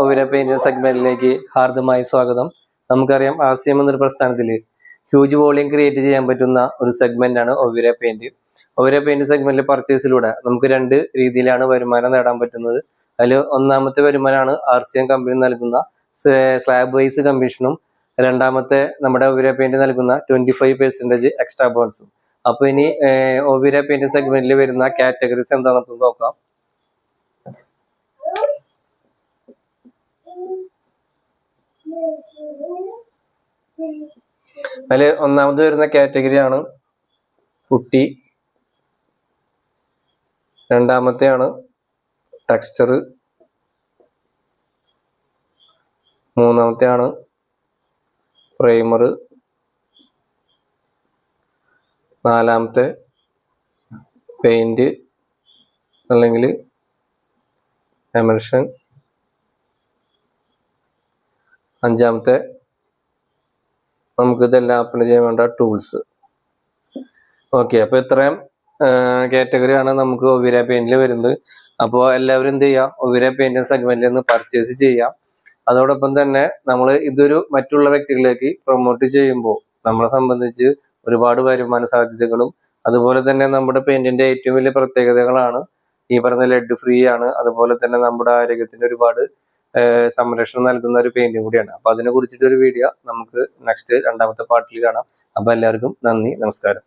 ഒവിര paint സെഗ്മെന്റിലേക്ക് ഹാർദമായ സ്വാഗതം. നമുക്കറിയാം RCM എന്നൊരു പ്രസ്ഥാനത്തിൽ ഹ്യൂജ് വോളിയം ക്രിയേറ്റ് ചെയ്യാൻ പറ്റുന്ന ഒരു സെഗ്മെന്റ് ആണ് ഒവിര പെയിന്റ്. ഒവിര പെയിന്റ് സെഗ്മെന്റിൽ പർച്ചേസിലൂടെ നമുക്ക് രണ്ട് രീതിയിലാണ് വരുമാനം നേടാൻ പറ്റുന്നത്. അതിൽ ഒന്നാമത്തെ വരുമാനമാണ് RCM കമ്പനി നൽകുന്ന സ്ലാബ് വൈസ് കമ്മീഷനും, രണ്ടാമത്തെ നമ്മുടെ ഒവിര പെയിന്റ് നൽകുന്ന 25% എക്സ്ട്രാ ബോൺസും. അപ്പൊ ഇനി ഒവിര പെയിന്റ് സെഗ്മെന്റിൽ വരുന്ന കാറ്റഗറീസ് എന്താണെന്ന് നോക്കാം. അതില് ഒന്നാമത് വരുന്ന കാറ്റഗറിയാണ് പുട്ടി, രണ്ടാമത്തെയാണ് ടെക്സ്ചർ, മൂന്നാമത്തെയാണ് പ്രൈമർ, നാലാമത്തെ പെയിന്റ് അല്ലെങ്കിൽ എമൽഷൻ, അഞ്ചാമത്തെ നമുക്ക് ഇതെല്ലാം അപ്ലൈ ചെയ്യാൻ വേണ്ട ടൂൾസ്. ഓക്കെ, അപ്പൊ ഇത്രയും കാറ്റഗറിയാണ് നമുക്ക് ഒവിര പെയിന്റിൽ വരുന്നത്. അപ്പോൾ എല്ലാവരും എന്ത് ചെയ്യാം, ഒവിര പെയിന്റ് സെഗ്മെന്റിൽ നിന്ന് പർച്ചേസ് ചെയ്യാം. അതോടൊപ്പം തന്നെ നമ്മൾ ഇതൊരു മറ്റുള്ള വ്യക്തികളിലേക്ക് പ്രൊമോട്ട് ചെയ്യുമ്പോൾ നമ്മളെ സംബന്ധിച്ച് ഒരുപാട് വരുമാന സാധ്യതകളും, അതുപോലെ തന്നെ നമ്മുടെ പെയിന്റിന്റെ ഏറ്റവും വലിയ പ്രത്യേകതകളാണ് ഈ പറഞ്ഞ ലെഡ് ഫ്രീ ആണ്. അതുപോലെ തന്നെ നമ്മുടെ ആരോഗ്യത്തിന് ഒരുപാട് സംരക്ഷണം നൽകുന്ന ഒരു പെയിന്റും കൂടിയാണ്. അപ്പൊ അതിനെ കുറിച്ചിട്ടൊരു വീഡിയോ നമുക്ക് നെക്സ്റ്റ് രണ്ടാമത്തെ പാർട്ടിൽ കാണാം. അപ്പൊ എല്ലാവർക്കും നന്ദി, നമസ്കാരം.